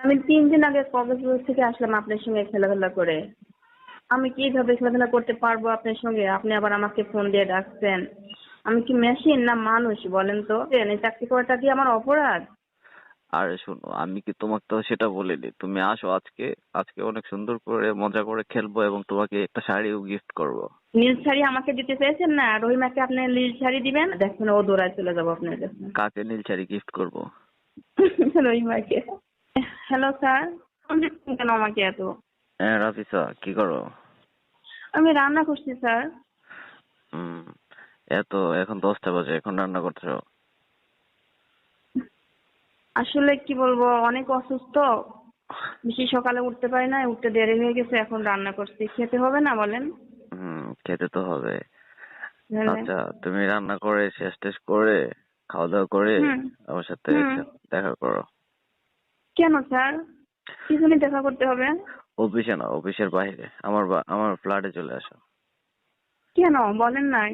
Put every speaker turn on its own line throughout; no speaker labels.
আমি 3 দিন আগে কক্সবাজার থেকে আসলাম আপনার সঙ্গে খেলাধুলা করে। আমি কিভাবে খেলাধুলা করতে পারবো আপনার সঙ্গে? আপনি আবার আমাকে ফোন দিয়ে ডাকছেন। আমি কি মেশিন না মানুষ বলেন তো? এই চাকরি করাটা কি আমার অপরাধ?
আরে শোনো, আমি কি তোমাকে তো সেটা বলিনি। তুমি আসো আজকে। আজকে অনেক সুন্দর করে মজা করে খেলবো এবং তোমাকে একটা শাড়িও গিফট করবো।
নীল শাড়ি আমাকে দিতে চেয়েছেন না? রহিমাকে আপনি নীল শাড়ি দিবেন? দেখুন ও দৌড়ায় চলে যাবো আপনার কাছে।
কাকে নীল শাড়ি গিফট করবো?
রহিমাকে। হ্যালো স্যার, ফোন দিচ্ছেন কেন আমাকে এত?
হ্যাঁ রাফিসা, কি করো?
আমি রান্না করছি স্যার।
হুম। এখন 10টা বাজে, এখন রান্না করছো?
আসলে কি বলবো, অনেক অসুস্থ, বেশি সকালে উঠতে পারি না, উঠতে দেরি হয়ে গেছে, এখন রান্না করছি। খেতে হবে না বলেন?
খেতে তো হবে।
তাহলে
আচ্ছা, তুমি রান্না করে শেষ টেস করে খাওয়া দাওয়া করে
হুম
আমার সাথে
হুম
দেখা করো।
কেন স্যার, কি জন্য দেখা করতে হবে?
অফিসে না, অফিসের বাইরে আমার ফ্ল্যাটে চলে আসো।
কেন বলেন নাই,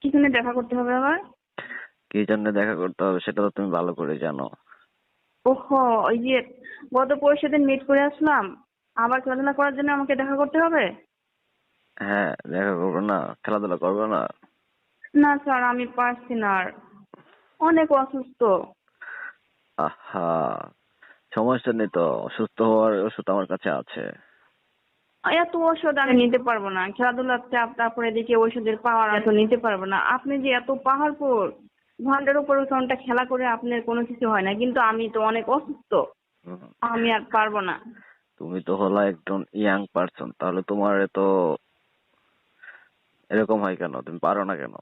কি জন্য দেখা করতে হবে আবার?
কি জন্য দেখা করতে হবে সেটা তো তুমি ভালো করে জানো।
ওহো, ওই যে গত পরশু দিন মিট করে আসলাম, আবার খেলাধুলা করার জন্য আমাকে দেখা করতে হবে?
হ্যাঁ, দেখা করবো না? খেলাধুলা করবো না?
না স্যার, আমি পারছি না আর, অনেক অসুস্থ।
আহা, সমস্যা নেই তো, অসুস্থ হওয়ার ওষুধ আমার কাছে আছে।
এত ওষুধ আমি নিতে পারবো না, খেলাধুলার চাপ, তারপরে এদিকে ওষুধের পাওয়ার এত নিতে পারবো না। আপনি যে এত পাহাড়পুর, ঘন্টার উপর ঘন্টা খেলা করে আপনার কোনো কিছু হয় না, কিন্তু আমি তো অনেক অসুস্থ,
হুম,
আমি আর পারবো না।
তুমি তো হলা একজন ইয়াং পার্সন, তাহলে তোমার তো এরকম হয় কেন? তুমি পারো না কেন?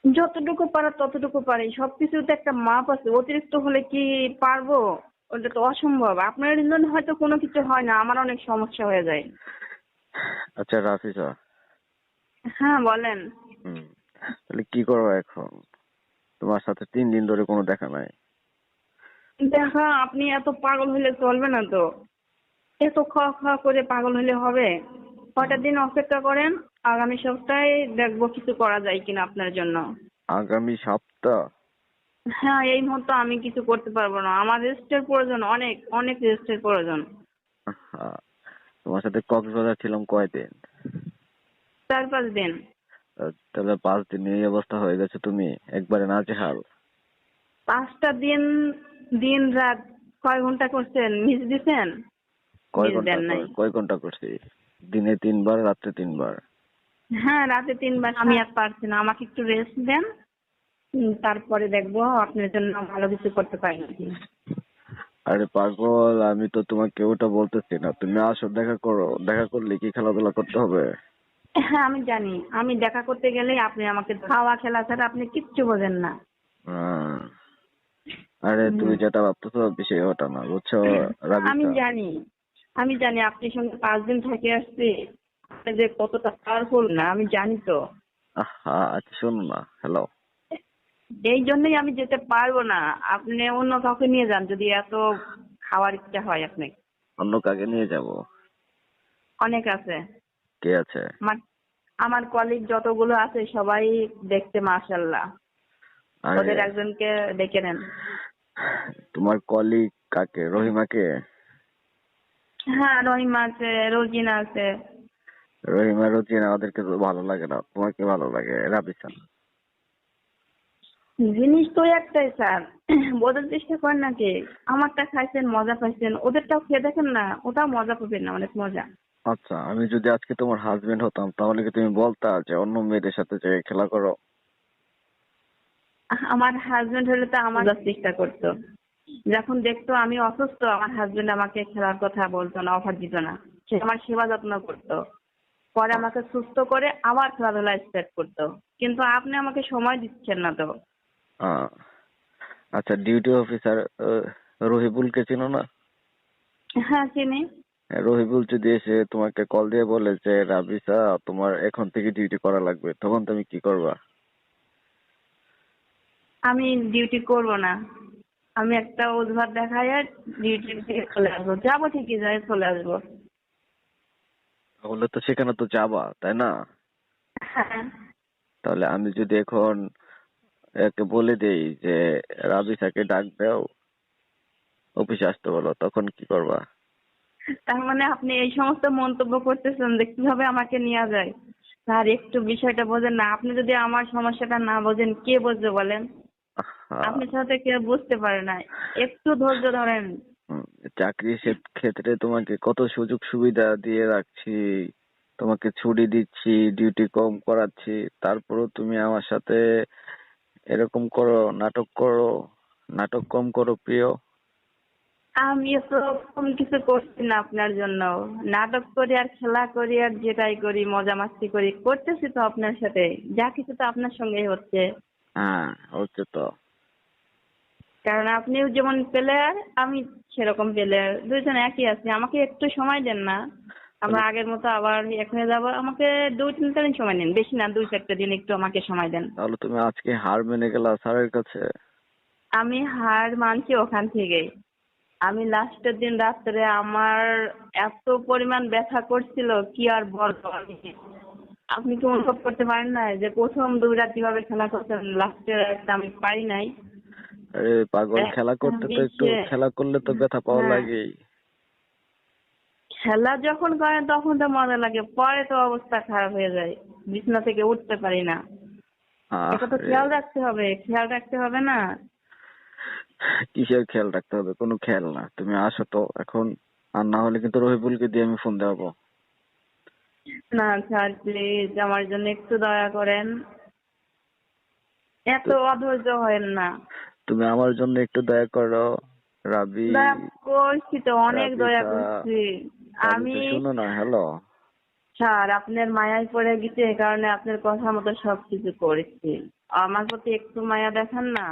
যতটুকু পারা ততটুকু পারি, সবকিছুতে একটা মাপ আছে, অতিরিক্ত হলে কি পারবো? ওটা তো অসম্ভব। আপনার জন্য হয়তো কোনো কিছু হয় না, আমার অনেক সমস্যা হয়ে যায়।
আচ্ছা রাফিসা,
হ্যাঁ বলেন।
হুম, তাহলে কি করবো এখন? তোমার সাথে 3 দিন ধরে কোনো দেখা নাই।
দেখা, আপনি এত পাগল হলে চলবে না তো, এত খাওয়া খাওয়া করে পাগল হলে হবে? কয়টা
হুম,
দিন অপেক্ষা করেন, আগামী সপ্তাহে দেখবো কিছু করা যায় কিনা আপনার জন্য।
আগামী সপ্তাহ?
হ্যাঁ, এই মুহূর্তে আমি কিছু করতে পারবো না, আমার রেস্টের প্রয়োজন, অনেক অনেক রেস্টের প্রয়োজন।
আহা, তোমার সাথে কক্সবাজার ছিলাম কয়দিন?
4-5 দিন।
তাহলে 5 দিন এই অবস্থা হয়ে গেছে, তুমি একবারে নাজেহাল।
5টা দিন, দিন রাত কয় ঘন্টা করছেন, মিস দিছেন? মিস দেন নাই।
কয় ঘন্টা করছি? দিনে 3 বার, রাত্রে 3 বার।
হ্যাঁ, রাতে 3 বার। আমি আর পারছি না, আমাকে একটু রেস্ট দেন। তারপরে দেখবো আপনার জন্য ভালো কিছু করতে পারি নাকি।
আরে পাগল, আমি তো তোমাকে ওটা বলতেছি না, তুমি আসো দেখা করো। দেখা করলে কি খেলাধুলা করতে হবে?
হ্যাঁ আমি জানি, আমি দেখা করতে গেলেই আপনি আমাকে খাওয়া খেলা ছাড়া আপনি কিচ্ছু বোঝেন না।
আহ, আরে তুমি
হুম।
যেটা ভাবতেছো বিষয় ওটা না, বুঝছো
আমি
রাবিকা?
জানি, আমি জানি আপনার সঙ্গে 5 দিন থেকে আসছি, আপনি যে কতটা পাওয়ারফুল না আমি জানি তো।
আহা, আচ্ছা শোনো না, হ্যালো।
এই জন্যই আমি যেতে পারবো না। আপনি অন্য কাউকে নিয়ে যান যদি এত খাওয়ার ইচ্ছা হয় আপনি।
অন্য কাকে নিয়ে যাব?
অনেক আছে।
কে আছে?
আমার আমার কলিগ যতগুলো আছে সবাই দেখতে মাশাআল্লাহ।
আরে
ওদের একজনকে ডেকে নেন।
তোমার কলিগ কাকে? রহিমাকে?
হ্যাঁ, রহিমা আছে, রোজিনা আছে।
রহিমা রোজিনা ওদেরকে তো ভালো লাগে না, তোমাকে ভালো লাগে রাবিকা।
জিনিস তো একটাই স্যার, বোঝার চেষ্টা করেন নাকি? আমারটা খাইছেন, মজা পাইছেন, ওদেরটাও খেয়ে দেখেন না, ওটাও মজা পাবেন না, অনেক মজা।
আচ্ছা, আমি যদি আজকে তোমার হাজবেন্ড হতাম তাহলে কি তুমি বলতা যে অন্য মেয়েদের সাথে যে খেলা করো?
আমার হাজবেন্ড হলে তো আমার চেষ্টা করতো। যখন দেখতো আমি অসুস্থ, আমার হাজবেন্ড আমাকে খেলার কথা বলতো না, অফার দিত না। সে আমার সেবা যত্ন করতো। পরে আমাকে সুস্থ করে আবার খেলাধুলা স্টার্ট করতো। কিন্তু আপনি আমাকে সময় দিচ্ছেন না তো।
আহ, আচ্ছা, ডিউটি অফিসার রহিবুলকে চিনো না?
হ্যাঁ চিনি।
রহিবুল যদি এসে তোমাকে কল দিয়ে বলে যে রাবিসা তোমার এখন থেকে ডিউটি করা লাগবে, তখন তুমি কি করবা?
আমি ডিউটি করব না। আমি একটা অজুহাত দেখাই আর ডিউটি থেকে চলে আসবো, যাবো ঠিকই, যাই চলে আসবো।
তাহলে তো সেখানে তো যাবা, তাই না?
হ্যাঁ।
তাহলে আমি যদি এখন একে বলে দেই যে রাবিসাকে ডাক দাও, অফিসে আসতে বলো, তখন কি করবা?
তার মানে আপনি এই সমস্ত মন্তব্য করতেছেন যে কিভাবে আমাকে নেওয়া যায়। স্যার একটু বিষয়টা বোঝেন না, আপনি যদি আমার সমস্যাটা না বোঝেন কে বুঝবে বলেন?
আহা,
আপনি ছাড়া তো কেউ বুঝতে পারে না। একটু ধৈর্য ধরেন।
উম, চাকরির ক্ষেত্রে তোমাকে কত সুযোগ সুবিধা দিয়ে রাখছি, তোমাকে ছুটি দিচ্ছি, ডিউটি কম করাচ্ছি, তারপরেও তুমি আমার সাথে এরকম করো, নাটক করো। নাটক কম করো প্রিয়।
আমি তো কম কিছু করছি না আপনার জন্য। নাটক করি আর খেলা করি আর যেটাই করি মজা মাস্তি করি, করতেছি তো আপনার সাথে। যা কিছু তো আপনার সঙ্গেই হচ্ছে।
হ্যাঁ, হচ্ছে তো।
কারণ আপনিও যেমন প্লেয়ার, আমি সেরকম প্লেয়ার, দুইজন একই আছি। আমাকে একটু সময় দেন না, আমরা
তাহলে
আগের মতো আবার এক হয়ে যাবো। আমাকে 2-3 দিন সময় দিন, বেশি না, 2-4টা দিন একটু আমাকে সময় দেন।
তাহলে তুমি আজকে হার মেনে গেলা স্যারের কাছে?
আমি হার মানছি ওখান থেকেই। আমি লাস্টের দিন রাত্রে আমার এত পরিমাণ ব্যথা করছিল কি আর বলবো আমি। আপনি কি অনুভব করতে পারেন না যে প্রথম 2 রাত কিভাবে খেলা করছেন, লাস্টের একটা আমি পারি নাই।
আরে পাগল, খেলা
একটা
করতে তো একটু,
বিষে
খেলা করলে তো ব্যথা পাওয়া
হ্যাঁ,
লাগেই।
খেলা যখন করেন তখন তো মজা লাগে, পরে তো অবস্থা খারাপ হয়ে যায়, বিছানা থেকে উঠতে পারি না। এটা তো
রে,
খেয়াল রাখতে হবে, খেয়াল রাখতে হবে না?
কিসের খেয়াল রাখতে হবে? কোনো খেয়াল না, তুমি আসো তো এখন। আর না হলে কিন্তু রহিবুলকে দিয়ে আমি ফোন দেওয়াবো।
না স্যার, প্লিজ আমার জন্য একটু দয়া করেন, এত
তো
অধৈর্য হয়েন না।
তুমি আমার জন্য একটু দয়া করো। রাবি,
দয়া করছি তো, অনেক দয়া
রাবিকা,
করছি আমি।
রাবিকা শোনো না, হ্যালো।
স্যার আপনার মায়ায় পড়ে গেছে, এই কারণে আপনার কথা মতো সবকিছু করেছি। আমার প্রতি একটু মায়া দেখান না।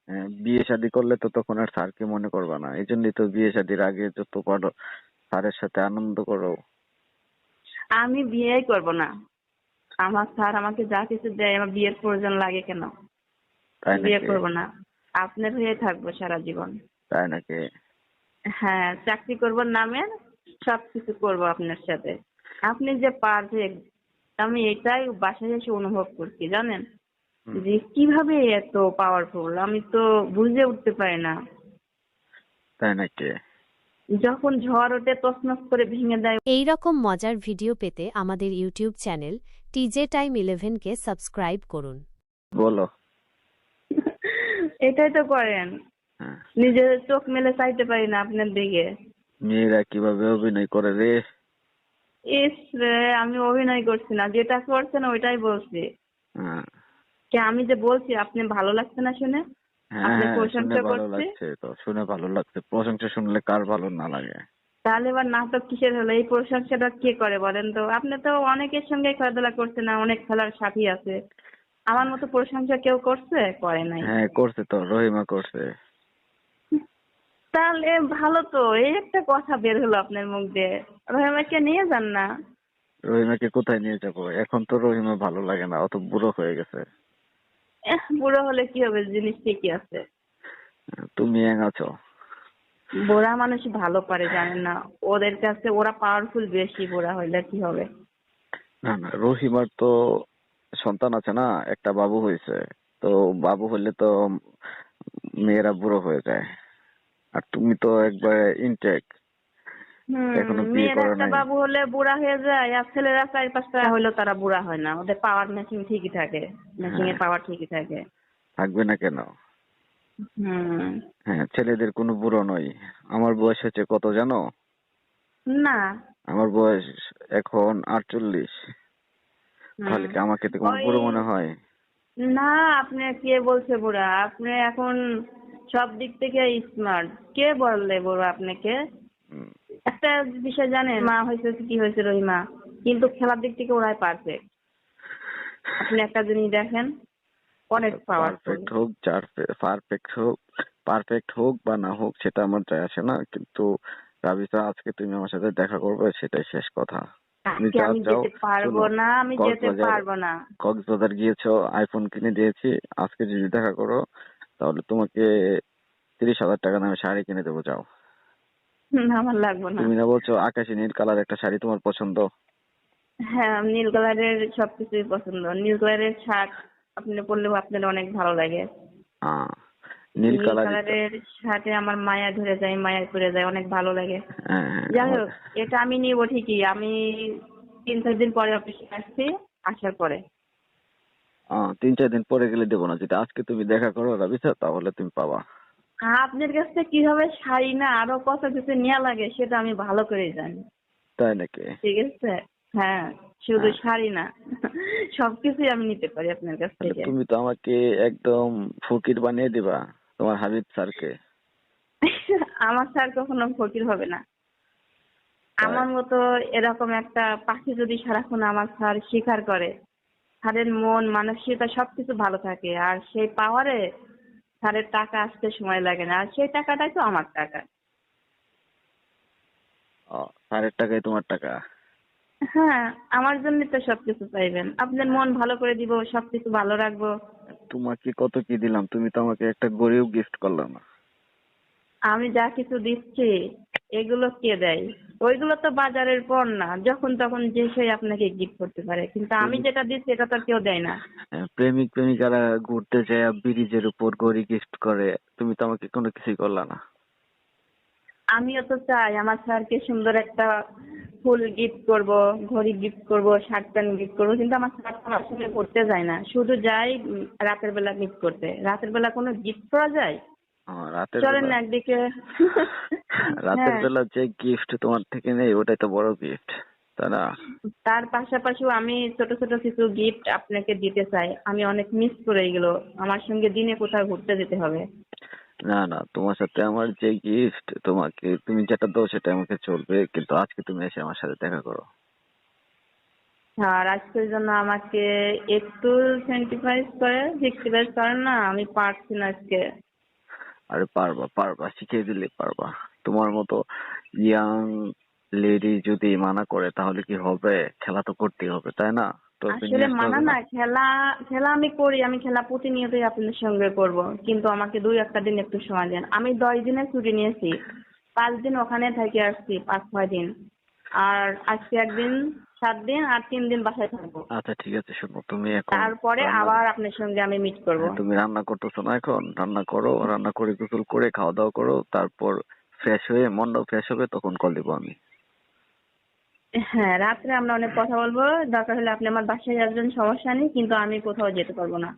হ্যাঁ, বিয়ে শাদী করলে তো তখন আর স্যারকে মনে করবা না, এই জন্যই তো বিয়ে শাদীর আগে যত পারো স্যারের সাথে আনন্দ করো।
আমি বিয়েই করব না। আমার স্যার আমাকে যা কিছু দেয়, আমার বিয়ের প্রয়োজন লাগে কেন?
তাই
বিয়ে
নাকি?
করব না। আপনার হয়ে থাকবো সারা জীবন।
তাই নাকি?
হ্যাঁ, চাকরি করব নামে, সবকিছু করব আপনার সাথে। আপনি যে পারফেক্ট, আমি এটাই বাসায় এসে অনুভব করছি জানেন,
হুম,
যে কিভাবে এত পাওয়ারফুল আমি তো বুঝে উঠতে পারি না।
তাই নাকি?
যখন ঝড় ওঠে তছনছ করে ভেঙে দেয়।
এই রকম মজার ভিডিও পেতে আমাদের ইউটিউব চ্যানেল টিজে টাইম 11কে সাবস্ক্রাইব করুন।
বলো।
এটাই তো করেন,
হ্যাঁ,
নিজের চোখ মেলে চাইতে পারি না আপনার দিকে।
মেয়েরা কিভাবে অভিনয় করে রে।
ইস রে, আমি অভিনয় করছি না, যেটা করছেন ওইটাই বলছি।
হ্যাঁ,
কে আমি যে বলছি আপনি ভালো লাগছে না শুনে?
হ্যাঁ,
আপনি
হ্যাঁ, শুনে
প্রশংসা
ভালো
করছে,
লাগছে তো, শুনে ভালো লাগছে। প্রশংসা শুনলে কার ভালো না লাগে?
তাহলে এবার নাটক কিসের হলো? এই প্রশংসাটা কে করে বলেন তো? আপনি তো অনেকের সঙ্গে খেলাধুলা করছেন, না অনেক খেলার সাথী আছে। আমার মতো প্রশংসা কেউ করছে? করে নাই।
হ্যাঁ, করছে তো, রহিমা করছে।
তাহলে ভালো তো, এই একটা কথা বের হলো আপনার মুখ দিয়ে। রহিমাকে নিয়ে যান না।
রহিমাকে কোথায় নিয়ে যাবো? এখন তো রহিমা ভালো লাগে না, অত বুড়ো হয়ে গেছে।
বুড়ো হলে কি হবে, জিনিস ঠিকই আছে।
তুমি ইয়াং আছো।
বুড়া মানুষ ভালো পারে জানেন না, ওদের কাছে ওরা পাওয়ারফুল বেশি, বুড়া হইলে কি হবে?
না না, রহিমার তো সন্তান আছে না, একটা বাবু হয়েছে। তো বাবু হলে তো মেয়েরা বুড়ো হয়ে যায়। আর তুমি তো একবারে ইনটেক, এখনো বিয়ে
মেয়ের
করো
একটা
নাই।
বাবু হলে বুড়া হয়ে যায়, আর ছেলেরা 4-5টা হইলেও তারা বুড়া হয় না, ওদের পাওয়ার মেশিন ঠিকই থাকে, মেশিন
হ্যাঁ,
এর পাওয়ার ঠিকই থাকে।
থাকবে না কেন?
হুম।
হ্যাঁ, ছেলেদের কোনো বুড়ো নয়। আমার বয়স হচ্ছে কত জানো?
না।
আমার বয়স এখন 48।
হুম।
তাহলে কি আমাকে তো কোনো
ওই,
বুড়ো মনে হয়?
না, আপনি কে বলছে বুড়া? আপনি এখন সব দিক থেকে স্মার্ট। কে বললে বুড়া আপনাকে?
হুম,
একটা বিষয় জানেন, মা হয়েছে কি হয়েছে রহিমা, কিন্তু খেলার দিক থেকে ওরাই পারফেক্ট। আপনি একটা জিনিস দেখেন, অনেক পাওয়ারফুল।
পারফেক্ট হোক, পারফেক্ট হোক বা না হোক সেটা আমার যায় আসে না, কিন্তু রাবিকা, আজকে তুমি আমার সাথে দেখা করবে সেটাই শেষ কথা। তুমি
আজকে
যা
আমি
যাও।
যেতে পারবো
শোনো,
না, আমি যেতে
কক্সবাজার,
পারবো না।
কক্সবাজার গিয়েছো, আইফোন কিনে দিয়েছি। আজকে যদি দেখা করো তাহলে তোমাকে 30,000 টাকা দামে শাড়ি কিনে দেবো, যাও।
না, আমার লাগবে না।
তুমি না বলছো আকাশি নীল কালার একটা শাড়ি তোমার পছন্দ?
হ্যাঁ, নীল কালারের সবকিছুই পছন্দ। নীল কালারের শার্ট আপনি পরলেও আপনার অনেক ভালো লাগে।
আহ নীল
নীল
কালারই তো।
কালারের শার্টে আমার মায়া ধরে যায়, মায়া পড়ে যায়, অনেক ভালো লাগে।
হ্যাঁ হ্যাঁ
যাই হোক, এটা আমি নিব ঠিকই। আমি 3-4 দিন পরে অফিসে আসছি, আসার পরে।
3-4 দিন পরে গেলে দেবো না, যদি আজকে তুমি দেখা করো রাবিসা তাহলে তুমি পাবা।
আপনার কাছ থেকে কিভাবে শাড়ি না আরো কত কিছু নেওয়া লাগে সেটা আমি ভালো করেই জানি।
তাই নাকি?
ঠিক আছে, হ্যাঁ, শুধু
হ্যাঁ,
শাড়ি না, সবকিছুই আমি নিতে পারি আপনার কাছ
তাহলে
থেকে।
তুমি তো আমাকে একদম ফকির বানিয়ে দিবা তোমার হাবিব স্যারকে।
আমার স্যার কখনো ফকির হবে না।
তাই?
আমার মতো এরকম একটা পাখি যদি সারাক্ষণ আমার স্যার শিকার করে, স্যারের মন মানসিকতা সবকিছু ভালো থাকে, আর সেই পাওয়ারে স্যারের টাকা আসতে সময় লাগে না, আর সেই টাকাটাই তো আমার টাকা।
স্যারের টাকাই তোমার টাকা?
হ্যাঁ, আমার জন্য তো সবকিছু চাইবেন, আপনার মন ভালো করে দিব, সবকিছু ভালো রাখবো।
তোমাকে কত কি দিলাম, তুমি তো আমাকে একটা গড়িও গিফট করলে না।
আমি যা কিছু দিচ্ছি এগুলো কে দেয়? ওইগুলো তো বাজারের পণ্য না, যখন তখন যে সে আপনাকে গিফট করতে পারে, কিন্তু আমি
প্রেমিক
যেটা দিচ্ছি এটা তো কেউ দেয় না।
প্রেমিক প্রেমিকারা ঘুরতে যায় ব্রিজের উপর গড়ি গিফট করে, তুমি তো আমাকে কোনো কিছুই করলা না।
আমিও তো চাই আমার স্যারকে সুন্দর একটা ফুল গিফট করব, ঘড়ি গিফট করব, শার্ট প্যান্ট গিফট করব, কিন্তু আমার স্যার তো আমার সঙ্গে করতে যায় না, শুধু যাই রাতের বেলা গিফট করতে। রাতের বেলা কোনো গিফট করা যায়?
রাতের
চলেন
বেলা?
না একদিকে।
রাতের
হ্যাঁ,
বেলা যে গিফট তোমার থেকে নেই ওটাই তো বড় গিফট, তাই না?
তার পাশাপাশিও আমি ছোট ছোট কিছু গিফট আপনাকে দিতে চাই। আমি অনেক মিস করে এগুলো। আমার সঙ্গে দিনে কোথাও ঘুরতে যেতে হবে।
না না, তোমার সাথে আমার যে গিফট, তোমাকে তুমি যেটা দাও সেটা আমাকে চলবে, কিন্তু আজকে তুমি এসে আমার সাথে দেখা করো।
আর আজকের জন্য আমাকে একটু 65 করেন না, আমি পারছি না আজকে।
আরে পারবা পারবা, শিখিয়ে দিলে পারবা। তোমার মতো ইয়াং লেডি যদি মানা করে তাহলে কি হবে? খেলা তো করতেই হবে, তাই না? ট্রফি
আসলে
নিয়ে আসতে
মানা
হবে না?
না, খেলা খেলা আমি করি, আমি খেলা প্রতিনিয়তই আপনার সঙ্গে করব, কিন্তু আমাকে 2-1 দিন একটু সময় দেন। আমি 10 দিনের ছুটি নিয়েছি, 5 দিন ওখানে থেকে আসছি, 5-6 দিন। আর আজকে একদিন, 7 দিন, আর 3 দিন বাসায় থাকবো।
আচ্ছা ঠিক আছে, শোনো তুমি এখন
তারপরে
রান্না,
আবার আপনার সঙ্গে আমি মিট করব।
তুমি রান্না করতেছো না, এখন রান্না করো, রান্না করে গোসল করে খাওয়া দাওয়া করো, তারপর ফ্রেশ হয়ে মনটাও ফ্রেশ হবে, তখন কল দিব আমি।
হ্যাঁ, রাত্রে আমরা অনেক কথা বলবো। দরকার হলে আপনি আমার বাসায় আসবেন, সমস্যা নেই, কিন্তু আমি কোথাও যেতে পারবো না।